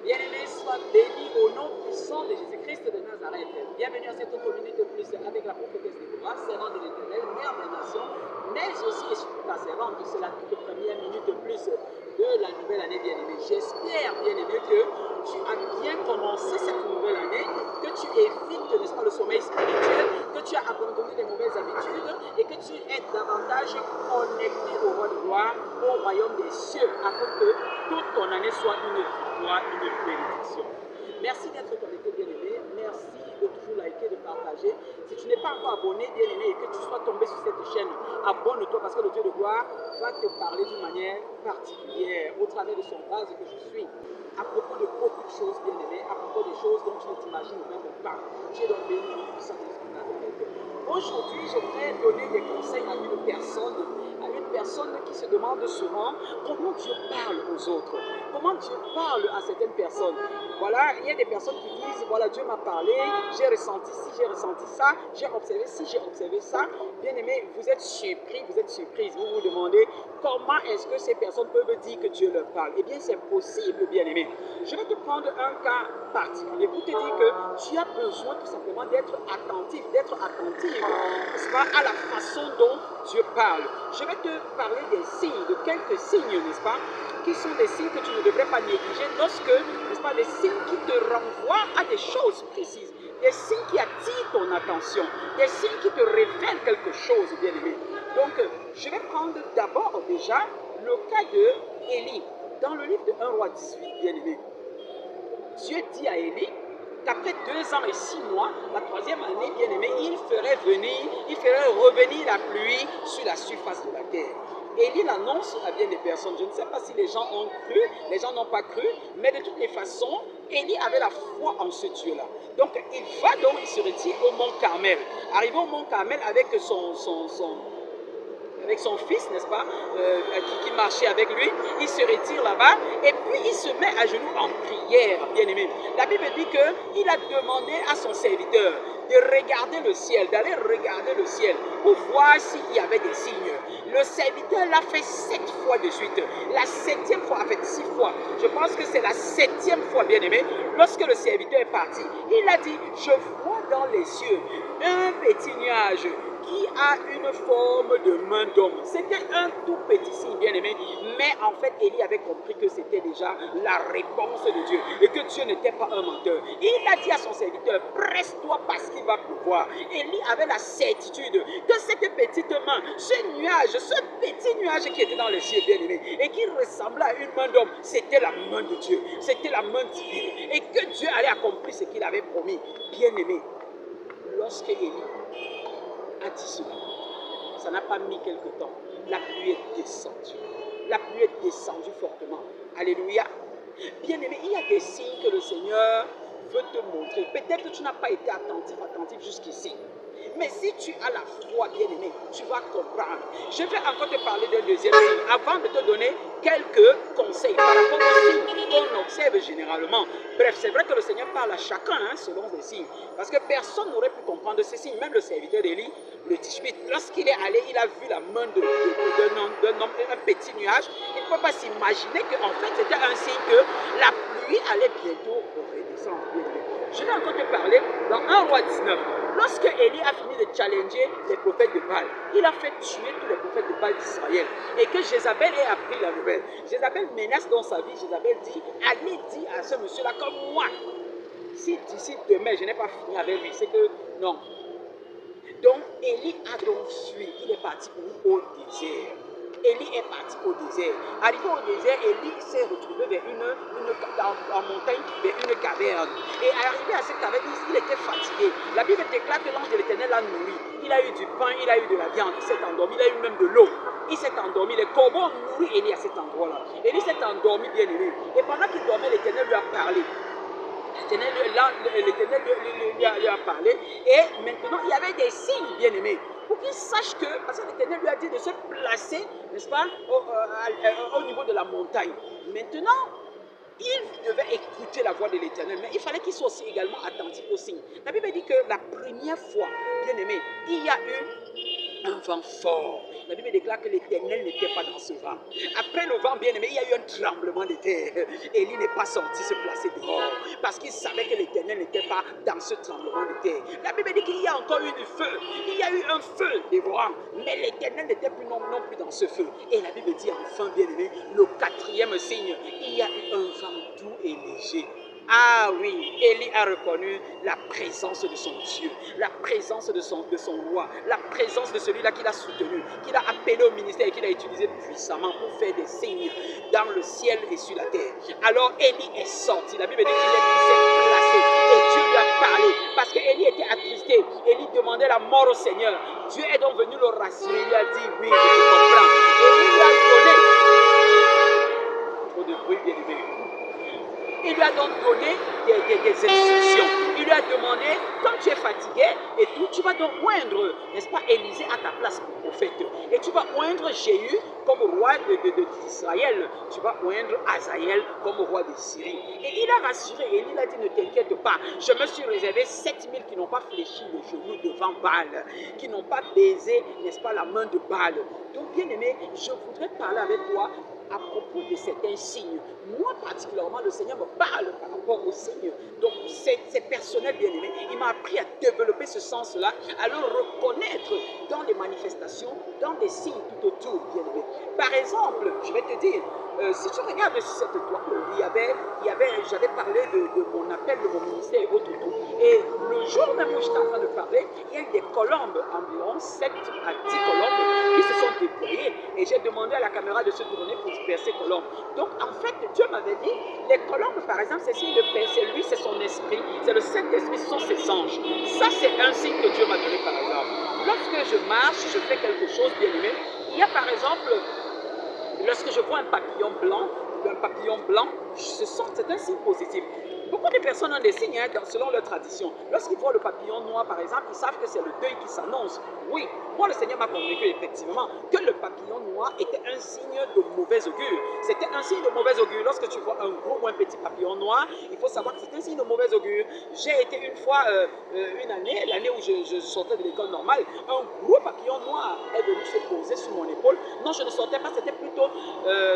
Bien-aimé, sois béni au nom puissant de Jésus-Christ de Nazareth. Bienvenue à cette autre minute de plus avec la prophétesse Déborah, servante de l'Éternel, mère des nations, mais aussi et surtout ta servante. C'est la toute première minute de plus de la nouvelle année, bien-aimé. J'espère, bien-aimé, que tu as bien commencé cette nouvelle année, que tu évites, n'est-ce pas, le sommeil spirituel, que tu as abandonné les mauvaises habitudes et que tu es davantage connecté au roi de gloire, au royaume des cieux, afin que toute ton année soit une victoire, une bénédiction. Merci d'être connecté, bien-aimé. Merci de toujours liker, de partager. Si tu n'es pas encore abonné, bien-aimé, et que tu sois tombé sur cette chaîne, abonne-toi parce que le Dieu de gloire va te parler d'une manière particulière au travers de son base que je suis. À propos de beaucoup de choses, bien-aimé, à propos des choses dont tu ne t'imagines même pas. Tu es donc béni au nom puissant de l'Esprit Nazareth. Aujourd'hui, je voudrais donner des conseils à une personne qui se demande souvent comment Dieu parle aux autres, comment Dieu parle à certaines personnes. Voilà, il y a des personnes qui disent, voilà, Dieu m'a parlé, j'ai ressenti ci, j'ai ressenti ça, j'ai observé ci, j'ai observé ça. Bien aimé, vous êtes surpris, vous êtes surprise, vous vous demandez comment est-ce que ces personnes peuvent dire que Dieu leur parle. Eh bien, c'est possible, bien aimé. Je vais te prendre un cas particulier pour te dire que tu as besoin tout simplement d'être attentif, n'est-ce pas, à la façon dont Dieu parle. Je vais te parler des signes, de quelques signes, n'est-ce pas, qui sont des signes que tu ne devrais pas négliger lorsque, n'est-ce pas, des signes qui te renvoient à des choses précises, des signes qui attirent ton attention, des signes qui te révèlent quelque chose, bien aimé. Donc, je vais prendre d'abord déjà le cas de Élie, dans le livre de 1 roi 18, bien aimé. Dieu dit à Élie qu'après 2 ans et 6 mois, la 3e année, bien aimé, il ferait revenir la pluie sur la surface de la terre. Élie l'annonce à bien des personnes. Je ne sais pas si les gens ont cru, les gens n'ont pas cru, mais de toutes les façons, Élie avait la foi en ce Dieu-là. Donc, il se retire au mont Carmel. Arrivé au mont Carmel avec avec son fils, n'est-ce pas, qui marchait avec lui, il se retire là-bas et puis il se met à genoux en prière, bien aimé. La Bible dit qu'il a demandé à son serviteur de regarder le ciel, d'aller regarder le ciel pour voir s'il y avait des signes. Le serviteur l'a fait 7 fois de suite. La 7e fois, en fait 6 fois. Je pense que c'est la 7e fois, bien aimé, lorsque le serviteur est parti. Il a dit, je vois dans les cieux un petit nuage qui a une forme de main d'homme. C'était un tout petit signe, bien aimé, mais en fait, Élie avait compris que c'était déjà la réponse de Dieu et que Dieu n'était pas un menteur. Il a dit à son serviteur, presse-toi parce qu'il va pleuvoir. Élie avait la certitude que cette petite main, ce petit nuage qui était dans les cieux, bien aimé, et qui ressemblait à une main d'homme, c'était la main de Dieu, c'était la main divine, et que Dieu allait accomplir ce qu'il avait promis, bien aimé. Lorsque Élie a dit cela, ça n'a pas mis quelque temps. La pluie est descendue. La pluie est descendue fortement. Alléluia. Bien aimé, il y a des signes que le Seigneur veut te montrer. Peut-être que tu n'as pas été attentif jusqu'ici. Mais si tu as la foi, bien aimé, tu vas comprendre. Je vais encore te parler d'un deuxième signe avant de te donner quelques conseils par rapport aux signes qu'on observe généralement. Bref, c'est vrai que le Seigneur parle à chacun selon les signes. Parce que personne n'aurait pu comprendre ces signes. Même le serviteur d'Élie, le Tishbite, lorsqu'il est allé, il a vu la main d'un homme, un petit nuage. Il ne peut pas s'imaginer qu'en fait, c'était un signe que la pluie allait bientôt redescendre. Je vais encore te parler dans 1 roi 19. Lorsque Élie a fini de challenger les prophètes de Baal, il a fait tuer tous les prophètes de Baal d'Israël. Et que Jézabel ait appris la nouvelle. Jézabel menace dans sa vie. Jézabel dit, allez dire à ce monsieur-là comme moi. Si d'ici demain je n'ai pas fini avec lui, c'est que non. Donc Élie a donc fui. Il est parti au désert. Élie est parti au désert. Arrivé au désert, Élie s'est retrouvé en montagne, vers une caverne. Et arrivé à cette caverne, il était fatigué. La Bible déclare que l'ange de l'Éternel l'a nourri. Il a eu du pain, il a eu de la viande, il s'est endormi, il a eu même de l'eau. Il s'est endormi. Les corbeaux ont nourri Élie à cet endroit-là. Élie s'est endormi, bien aimé. Et pendant qu'il dormait, l'Éternel lui a parlé. L'Éternel lui a parlé. Et maintenant, il y avait des signes, bien aimés, pour qu'il sache que, parce que l'Éternel lui a dit de se placer, n'est-ce pas, au niveau de la montagne. Maintenant, il devait écouter la voix de l'Éternel, mais il fallait qu'il soit aussi également attentif aux signes. La Bible dit que la première fois, bien aimé, il y a eu un vent fort. La Bible déclare que l'Éternel n'était pas dans ce vent. Après le vent, bien aimé, il y a eu un tremblement de terre. Élie n'est pas sorti se placer dehors parce qu'il savait que l'Éternel n'était pas dans ce tremblement de terre. La Bible dit qu'il y a encore eu du feu. Il y a eu un feu dévorant, mais l'Éternel n'était plus non plus dans ce feu. Et la Bible dit enfin, bien aimé, le quatrième signe, il y a eu un vent doux et léger. Ah oui, Élie a reconnu la présence de son Dieu, la présence de son roi, la présence de celui-là qu'il a soutenu, qu'il a appelé au ministère et qu'il a utilisé puissamment pour faire des signes dans le ciel et sur la terre. Alors Élie est sorti, la Bible dit qu'il s'est placé et Dieu lui a parlé parce qu'Élie était attristé. Élie demandait la mort au Seigneur. Dieu est donc venu le rassurer, il lui a dit oui, je te comprends. Élie lui a donné, trop de bruit bien aimé. Il lui a donc donné des instructions. Il lui a demandé, comme tu es fatigué et tout, tu vas donc oindre, n'est-ce pas, Élisée à ta place pour prophète. Et tu vas oindre Jéhu comme roi d'Israël. Tu vas oindre Azaël comme roi de Syrie. Et il a rassuré, et il a dit, ne t'inquiète pas, je me suis réservé 7000 qui n'ont pas fléchi le genou devant Baal, qui n'ont pas baisé, n'est-ce pas, la main de Baal. Donc, bien aimé, je voudrais parler avec toi à propos de certains signes. Moi particulièrement, le Seigneur me parle par rapport aux signes. Donc c'est personnel, bien aimé. Il m'a appris à développer ce sens-là, à le reconnaître dans les manifestations, dans des signes tout autour, bien aimé. Par exemple, je vais te dire, si tu regardes sur cette toile, j'avais parlé de mon appel, de mon ministère et autres. Et le jour même où j'étais en train de parler, il y a eu des colombes, environ 7 à 10 colombes qui se sont déployées. Et j'ai demandé à la caméra de se tourner pour disperser ces colombes. Donc en fait, Dieu m'avait dit, les colombes par exemple, c'est signe de paix, c'est lui, c'est son esprit, c'est le Saint-Esprit, ce sont ses anges. Ça c'est un signe que Dieu m'a donné par exemple. Lorsque je marche, je fais quelque chose, bien aimé, il y a par exemple, lorsque je vois un papillon blanc, c'est un signe positif. Beaucoup de personnes ont des signes selon leur tradition. Lorsqu'ils voient le papillon noir, par exemple, ils savent que c'est le deuil qui s'annonce. Oui, moi le Seigneur m'a convaincu effectivement que le papillon noir était un signe de mauvais augure. C'était un signe de mauvais augure. Lorsque tu vois un gros ou un petit papillon noir, il faut savoir que c'est un signe de mauvais augure. J'ai été une fois, l'année où je sortais de l'école normale, un gros papillon noir est venu se poser sur mon épaule. Non, je ne sortais pas, c'était plutôt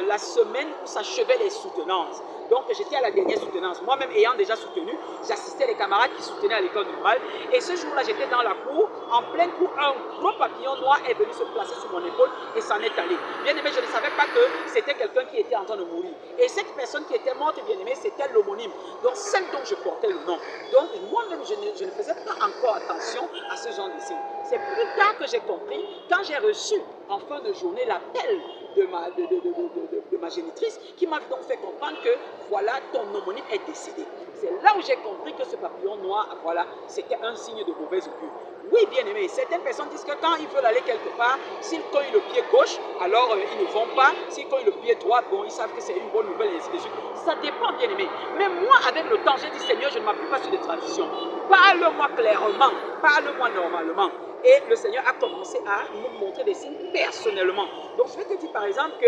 la semaine où s'achevaient les soutenances. Donc j'étais à la dernière soutenance. Moi-même ayant déjà soutenu, j'assistais les camarades qui soutenaient à l'école normale. Et ce jour-là, j'étais dans la cour, en pleine cour, un gros papillon noir est venu se placer sur mon épaule et s'en est allé. Bien aimé, je ne savais pas que c'était quelqu'un qui était en train de mourir. Et cette personne qui était morte, bien aimé, c'était l'homonyme. Donc celle dont je portais le nom. Donc moi-même, je ne faisais pas encore attention à ce genre de signe. C'est plus tard que j'ai compris, quand j'ai reçu en fin de journée l'appel de ma génitrice, qui m'a donc fait comprendre que voilà, ton homonyme est décédé. C'est là où j'ai compris que ce papillon noir, voilà, c'était un signe de mauvaise augure. Oui, bien aimé, certaines personnes disent que quand ils veulent aller quelque part, s'ils cognent le pied gauche, alors ils ne vont pas. S'ils cognent le pied droit, bon, ils savent que c'est une bonne nouvelle et ainsi de suite. Ça dépend, bien aimé. Mais moi, avec le temps, j'ai dit, Seigneur, je ne m'appuie pas sur des traditions. Parle-moi clairement, parle-moi normalement. Et le Seigneur a commencé à nous montrer des signes personnellement. Donc, je vais te dire par exemple que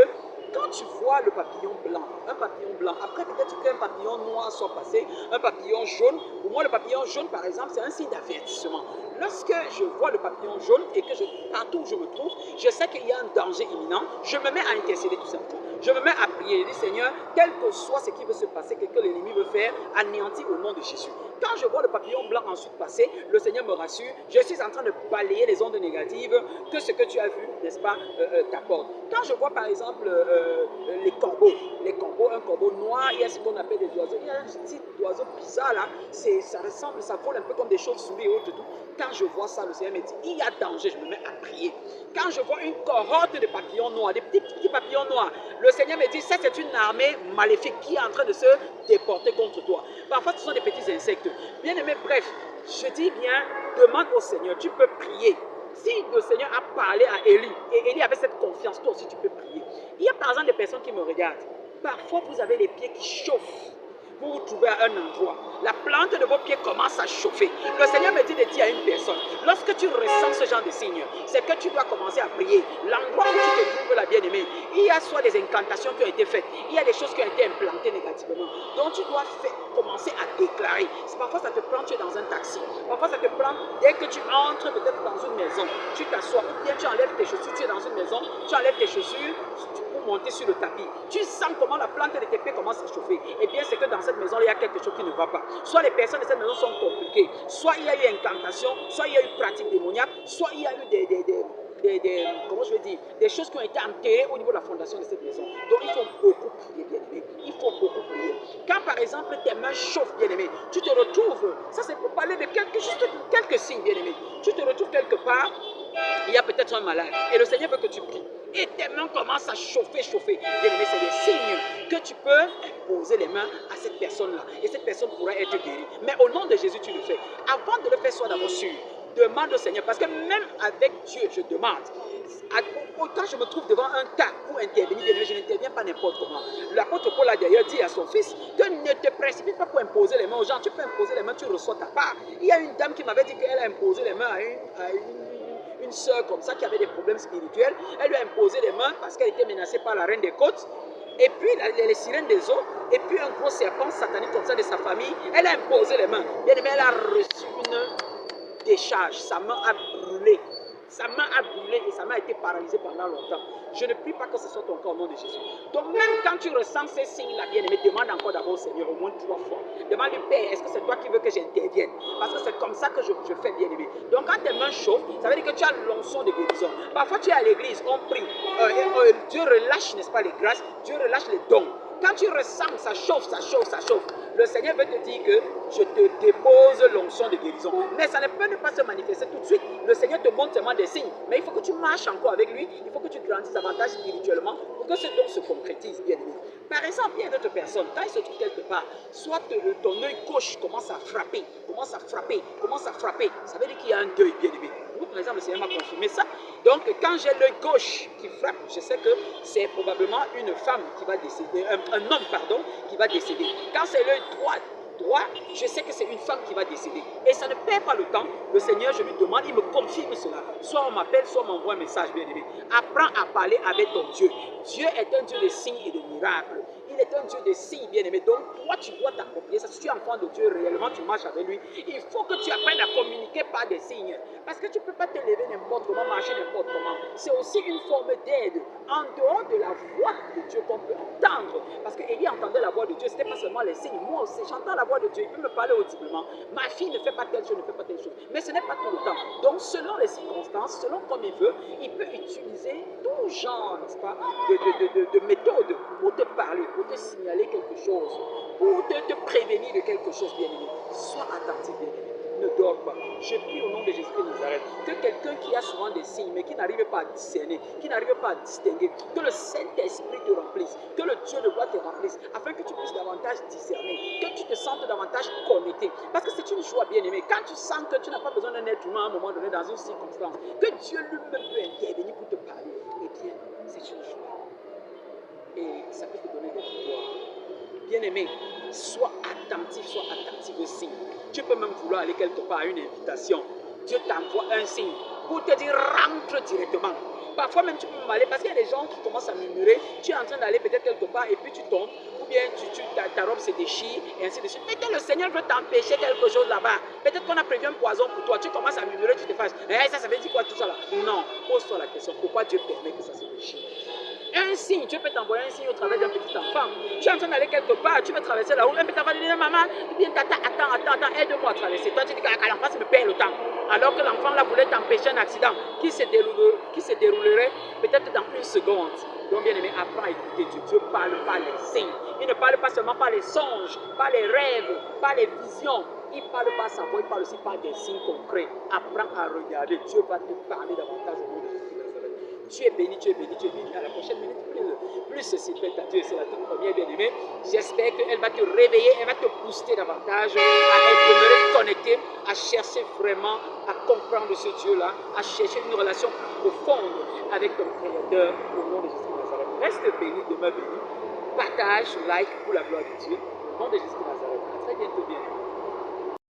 quand tu vois le papillon blanc, un papillon blanc, après peut-être qu'un papillon noir soit passé, un papillon jaune, pour moi le papillon jaune par exemple, c'est un signe d'avertissement. Lorsque je vois le papillon jaune et que partout où je me trouve, je sais qu'il y a un danger imminent, je me mets à intercéder tout simplement. Je me mets à prier, je dis Seigneur, quel que soit ce qui veut se passer, que l'ennemi veut faire, anéantir au nom de Jésus. Quand je vois le papillon blanc ensuite passer, le Seigneur me rassure, je suis en train de balayer les ondes négatives que ce que tu as vu, n'est-ce pas, t'apporte. Quand je vois par exemple les corbeaux, un corbeau noir, il y a ce qu'on appelle des oiseaux, il y a un petit oiseau bizarre là, ça ressemble, ça vole un peu comme des chauves-souris et autres. Quand je vois ça, le Seigneur me dit, il y a danger, je me mets à prier. Quand je vois une cohorte de papillons noirs, des petits papillons noirs, le Seigneur me dit, ça c'est une armée maléfique qui est en train de se déporter contre toi. Parfois ce sont des petits insectes. Bien aimé, bref, je dis bien, demande au Seigneur, tu peux prier. Si le Seigneur a parlé à Élie, et Élie avait cette confiance, toi aussi tu peux prier. Il y a par exemple des personnes qui me regardent. Parfois vous avez les pieds qui chauffent. pour trouver un endroit. La plante de vos pieds commence à chauffer. Le Seigneur me dit de dire à une personne, lorsque tu ressens ce genre de signe, c'est que tu dois commencer à prier. L'endroit où tu te trouves, la bien-aimée, il y a soit des incantations qui ont été faites, il y a des choses qui ont été implantées négativement. Donc tu dois commencer à déclarer. Parfois ça te prend, tu es dans un taxi. Parfois ça te prend, dès que tu entres peut-être dans une maison, tu t'assois, ou bien tu enlèves tes chaussures, tu es dans une maison, tu enlèves tes chaussures, pour monter sur le tapis. Tu sens comment la plante de tes pieds commence à chauffer. Et bien c'est que dans cette maison, il y a quelque chose qui ne va pas. Soit les personnes de cette maison sont compliquées, soit il y a eu incantation, soit il y a eu pratique démoniaque, soit il y a eu comment je veux dire, des choses qui ont été enterrées au niveau de la fondation de cette maison. Donc il faut beaucoup prier, bien-aimé. Il faut beaucoup prier. Quand par exemple tes mains chauffent, bien-aimé, tu te retrouves, ça c'est pour parler de quelques signes, bien-aimé. Tu te retrouves quelque part, il y a peut-être un malade et le Seigneur veut que tu pries. Et tes mains commencent à chauffer. Bien-aimé, c'est des signes que tu peux imposer les mains à cette personne-là. Et cette personne pourra être guérie. Mais au nom de Jésus, tu le fais. Avant de le faire, sois d'abord sûr. Demande au Seigneur. Parce que même avec Dieu, je demande. Autant je me trouve devant un tas pour intervenir, je n'interviens pas n'importe comment. L'apôtre Paul a d'ailleurs dit à son fils que ne te précipite pas pour imposer les mains aux gens. Tu peux imposer les mains, tu reçois ta part. Il y a une dame qui m'avait dit qu'elle a imposé les mains à une sœur comme ça qui avait des problèmes spirituels. Elle lui a imposé les mains parce qu'elle était menacée par la reine des côtes. Et puis les sirènes des eaux. Et puis un gros serpent satanique comme ça de sa famille. Elle a imposé les mains. Bien aimé, elle a reçu une décharge. Sa main a brûlé. Sa main a brûlé et sa main a été paralysée pendant longtemps. Je ne prie pas que ce soit ton cas au nom de Jésus. Donc même quand tu ressens ces signes-là, bien-aimé, demande encore d'abord au Seigneur au moins 3 fois. Demande, Père, est-ce que c'est toi qui veux que j'intervienne? Parce que c'est comme ça que je fais, bien-aimé. Donc quand tes mains chauffent, ça veut dire que tu as l'onction de guérison. Parfois tu es à l'église, on prie. Dieu relâche, n'est-ce pas, les grâces. Dieu relâche les dons. Quand tu ressens, ça chauffe. Le Seigneur veut te dire que je te dépose l'onction de guérison. Mais ça ne peut pas se manifester tout de suite. Le Seigneur te montre seulement des signes. Mais il faut que tu marches encore avec lui. Il faut que tu grandisses davantage spirituellement pour que ce don se concrétise, bien aimé. Par exemple, il y a d'autres personnes, quand ils se trouvent quelque part, soit ton œil gauche commence à frapper. Ça veut dire qu'il y a un deuil, bien aimé. Moi, par exemple, le Seigneur m'a confirmé ça. Donc, quand j'ai l'œil gauche qui frappe, je sais que c'est probablement une femme qui va décéder, un homme, pardon, qui va décéder. Quand c'est l'œil droit, je sais que c'est une femme qui va décéder. Et ça ne perd pas le temps. Le Seigneur, je lui demande, il me confirme cela. Soit on m'appelle, soit on m'envoie un message, bien aimé. Apprends à parler avec ton Dieu. Dieu est un Dieu de signes et de miracles. Il est un Dieu de signes, bien aimé. Donc, toi, tu dois t'approprier ça. Si tu es enfant de Dieu, réellement, tu marches avec lui. Il faut que tu apprennes à communiquer par des signes. Parce que tu ne peux pas te lever n'importe comment, marcher n'importe comment. C'est aussi une forme d'aide. En dehors de la voix de Dieu qu'on peut entendre. Parce que Élie entendait la voix de Dieu. Ce n'était pas seulement les signes. Moi aussi, j'entends la voix de Dieu. Il peut me parler audiblement. Ma fille ne fait pas telle chose, ne fait pas telle chose. Mais ce n'est pas tout le temps. Donc, selon les circonstances, selon comme il veut, il peut utiliser tout genre, n'est-ce pas, de méthodes pour te parler, pour te signaler quelque chose, pour te prévenir de quelque chose, bien aimé. Sois attentif, bien aimé. Ne dors pas. Je prie au nom de Jésus de Nazareth que quelqu'un qui a souvent des signes mais qui n'arrive pas à discerner, qui n'arrive pas à distinguer, que le Saint-Esprit te remplisse, que le Dieu de gloire te remplisse, afin que tu puisses davantage discerner, que tu te sentes davantage connecté. Parce que c'est une joie, bien aimée. Quand tu sens que tu n'as pas besoin d'un être humain à un moment donné dans une circonstance, que Dieu lui-même peut intervenir pour te parler, eh bien, c'est une joie. Et ça peut te donner des victoires. Bien-aimé, sois attentif aux signes. Tu peux même vouloir aller quelque part à une invitation. Dieu t'envoie un signe pour te dire rentre directement. Parfois même tu peux m'aller parce qu'il y a des gens qui commencent à murmurer. Tu es en train d'aller peut-être quelque part et puis tu tombes. Ou bien ta robe se déchire et ainsi de suite. Peut-être le Seigneur veut t'empêcher quelque chose là-bas. Peut-être qu'on a prévu un poison pour toi. Tu commences à murmurer, tu te fasses. Ça veut dire quoi tout ça là? Non, pose-toi la question. Pourquoi Dieu permet que ça se déchire? Un signe, Dieu peut t'envoyer un signe au travers d'un petit enfant. Tu es en train d'aller quelque part, tu veux traverser la route, un petit enfant dit maman, bien tata, attends, aide-moi à traverser. Toi tu dis que l'enfant me perd le temps. Alors que l'enfant là voulait t'empêcher un accident qui se déroulerait peut-être dans une seconde. Donc bien aimé, apprends à écouter Dieu. Dieu parle par les signes. Il ne parle pas seulement par les songes, par les rêves, par les visions. Il parle par sa voix, il parle aussi par des signes concrets. Apprends à regarder. Dieu va te parler davantage au nom de Jésus. Tu es béni. À la prochaine minute, plus ceci fait à Dieu. C'est la toute première, bien-aimée. J'espère qu'elle va te réveiller, elle va te booster davantage à demeurer connecté, à chercher vraiment à comprendre ce Dieu-là, à chercher une relation profonde avec ton Créateur au nom de Jésus de Nazareth. Reste béni, demeure béni. Partage, like pour la gloire de Dieu. nom de Jésus de Nazareth. À très bientôt, bien.